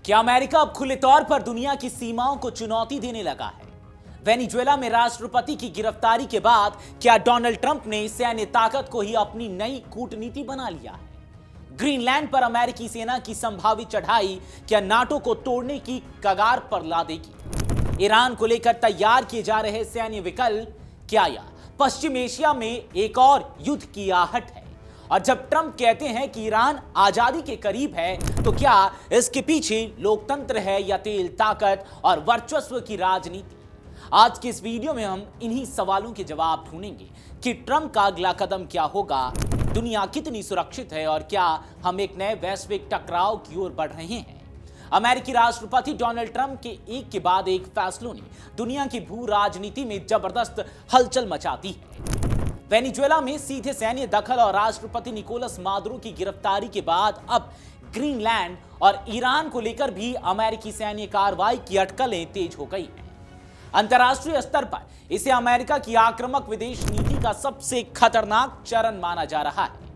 क्या अमेरिका अब खुले तौर पर दुनिया की सीमाओं को चुनौती देने लगा है? वेनेजुएला में राष्ट्रपति की गिरफ्तारी के बाद क्या डोनाल्ड ट्रंप ने सैन्य ताकत को ही अपनी नई कूटनीति बना लिया है? ग्रीनलैंड पर अमेरिकी सेना की संभावित चढ़ाई क्या नाटो को तोड़ने की कगार पर ला देगी? ईरान को लेकर तैयार किए जा रहे सैन्य विकल्प क्या या पश्चिम एशिया में एक और युद्ध की आहट है? और जब ट्रंप कहते हैं कि ईरान आजादी के करीब है, तो क्या इसके पीछे लोकतंत्र है या तेल, ताकत और वर्चस्व की राजनीति? आज के इस वीडियो में हम इन्हीं सवालों के जवाब ढूंढेंगे कि ट्रंप का अगला कदम क्या होगा, दुनिया कितनी सुरक्षित है और क्या हम एक नए वैश्विक टकराव की ओर बढ़ रहे हैं। अमेरिकी राष्ट्रपति डोनाल्ड ट्रंप के एक के बाद एक फैसलों ने दुनिया की भू राजनीति में जबरदस्त हलचल मचाती है। वेनेजुएला में सीधे सैन्य दखल और राष्ट्रपति निकोलस मादुरो की गिरफ्तारी के बाद अब ग्रीनलैंड और ईरान को लेकर भी अमेरिकी सैन्य कार्रवाई की अटकलें तेज हो गई हैं। अंतर्राष्ट्रीय स्तर पर इसे अमेरिका की आक्रामक विदेश नीति का सबसे खतरनाक चरण माना जा रहा है।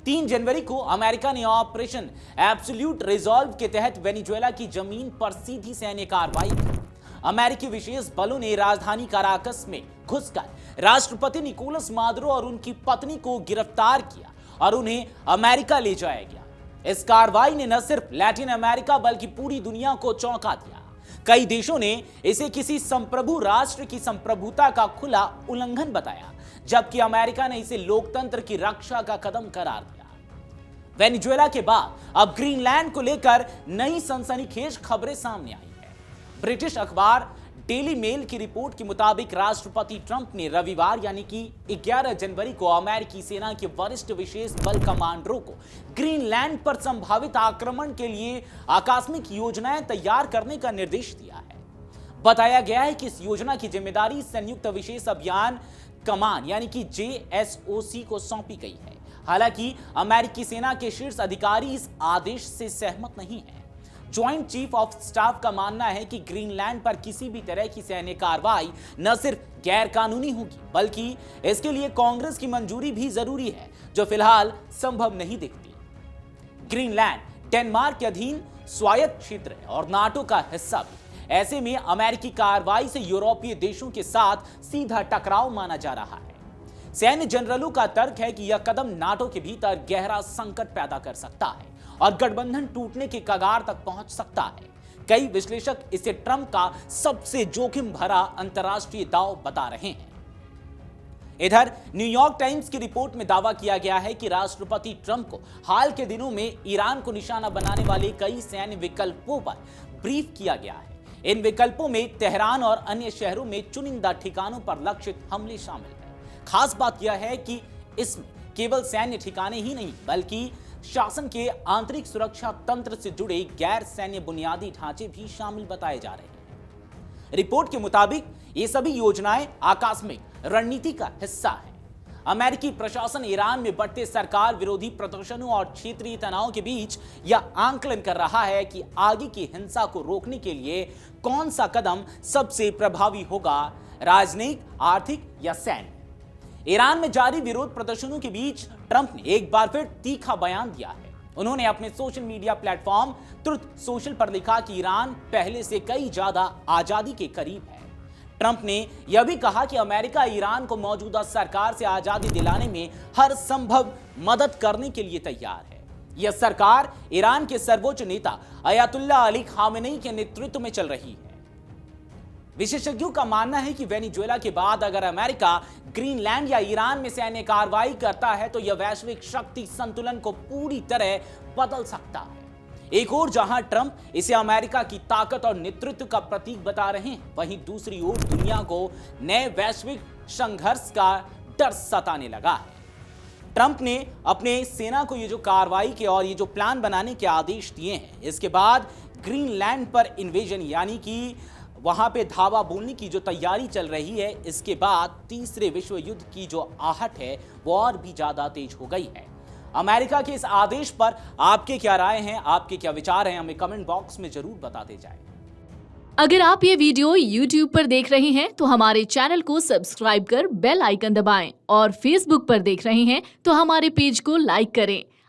3 जनवरी को अमेरिका ने ऑपरेशन एब्सोल्यूट रिजॉल्व के तहत वेनेजुएला की जमीन पर सीधी सैन्य कार्रवाई की। अमेरिकी विशेष बलों ने राजधानी काराकस में घुसकर राष्ट्रपति निकोलस मादुरो और उनकी पत्नी को गिरफ्तार किया और उन्हें अमेरिका ले जाया गया। इस कार्रवाई ने न सिर्फ लैटिन अमेरिका बल्कि पूरी दुनिया को चौंका दिया। कई देशों ने इसे किसी संप्रभु राष्ट्र की संप्रभुता का खुला उल्लंघन बताया, जबकि अमेरिका ने इसे लोकतंत्र की रक्षा का कदम करार दिया। वेनेजुएला के बाद अब ग्रीनलैंड को लेकर नई सनसनीखेज खबरें सामने आई है। ब्रिटिश अखबार डेली मेल की रिपोर्ट के मुताबिक राष्ट्रपति ट्रंप ने रविवार यानी कि 11 जनवरी को अमेरिकी सेना के वरिष्ठ विशेष बल कमांडरों को ग्रीनलैंड पर संभावित आक्रमण के लिए आकस्मिक योजनाएं तैयार करने का निर्देश दिया है। बताया गया है कि इस योजना की जिम्मेदारी संयुक्त विशेष अभियान कमान यानी कि JSOC को सौंपी गई है। हालांकि अमेरिकी सेना के शीर्ष अधिकारी इस आदेश से सहमत नहीं है। ज्वाइंट चीफ ऑफ स्टाफ का मानना है कि ग्रीनलैंड पर किसी भी तरह की सैन्य कार्रवाई न सिर्फ गैर कानूनी होगी बल्कि इसके लिए कांग्रेस की मंजूरी भी जरूरी है, जो फिलहाल संभव नहीं दिखती। ग्रीनलैंड डेनमार्क के अधीन स्वायत्त क्षेत्र है और नाटो का हिस्सा भी। ऐसे में अमेरिकी कार्रवाई से यूरोपीय देशों के साथ सीधा टकराव माना जा रहा है। सैन्य जनरलों का तर्क है कि यह कदम नाटो के भीतर गहरा संकट पैदा कर सकता है और गठबंधन टूटने के कगार तक पहुंच सकता है। कई विश्लेषक इसे ट्रंप का सबसे जोखिम भरा अंतर्राष्ट्रीय दांव बता रहे हैं। इधर न्यूयॉर्क टाइम्स की रिपोर्ट में दावा किया गया है कि राष्ट्रपति ट्रंप को हाल के दिनों में ईरान को निशाना बनाने वाले कई सैन्य विकल्पों पर ब्रीफ किया गया है। इन विकल्पों में तेहरान और अन्य शहरों में चुनिंदा ठिकानों पर लक्षित हमले शामिल हैं। खास बात यह है कि इसमें केवल सैन्य ठिकाने ही नहीं बल्कि शासन के आंतरिक सुरक्षा तंत्र से जुड़े गैर सैन्य बुनियादी ढांचे भी शामिल बताए जा रहे हैं। रिपोर्ट के मुताबिक ये सभी योजनाएं आकस्मिक रणनीति का हिस्सा हैं। अमेरिकी प्रशासन ईरान में बढ़ते सरकार विरोधी प्रदर्शनों और क्षेत्रीय तनाव के बीच यह आंकलन कर रहा है कि आगे की हिंसा को रोकने के लिए कौन सा कदम सबसे प्रभावी होगा, राजनयिक, आर्थिक या सैन्य। ईरान में जारी विरोध प्रदर्शनों के बीच ट्रंप ने एक बार फिर तीखा बयान दिया है। उन्होंने अपने social media platform truth social पर लिखा कि ईरान पहले से कई ज्यादा आजादी के करीब है। ट्रंप ने यह भी कहा कि अमेरिका ईरान को मौजूदा सरकार से आजादी दिलाने में हर संभव मदद करने के लिए तैयार है। यह सरकार ईरान के सर्वोच्च नेता अयातुल्लाह अली खामेनेई के नेतृत्व में चल रही है। विशेषज्ञों का मानना है कि वेनेजुएला के बाद अगर अमेरिका ग्रीनलैंड या ईरान में सैन्य कार्रवाई करता है तो यह वैश्विक शक्ति संतुलन को पूरी तरह बदल सकता है। एक ओर जहां ट्रंप इसे अमेरिका की ताकत और नेतृत्व का प्रतीक बता रहे हैं, वहीं दूसरी ओर दुनिया को नए वैश्विक संघर्ष का डर सताने लगा है। ट्रंप ने अपने सेना को ये जो कार्रवाई के और ये जो प्लान बनाने के आदेश दिए हैं, इसके बाद ग्रीनलैंड पर इन्वेजन यानी कि वहां पे धावा बोलने की जो तैयारी चल रही है, इसके बाद तीसरे विश्व युद्ध की जो आहट है वो और भी ज्यादा तेज हो गई है। अमेरिका के इस आदेश पर आपके क्या राय हैं, आपके क्या विचार हैं, हमें कमेंट बॉक्स में जरूर बताते जाएं। अगर आप ये वीडियो YouTube पर देख रहे हैं तो हमारे चैनल को सब्सक्राइब कर बेल आइकन दबाएं और Facebook पर देख रहे हैं तो हमारे पेज को लाइक करें।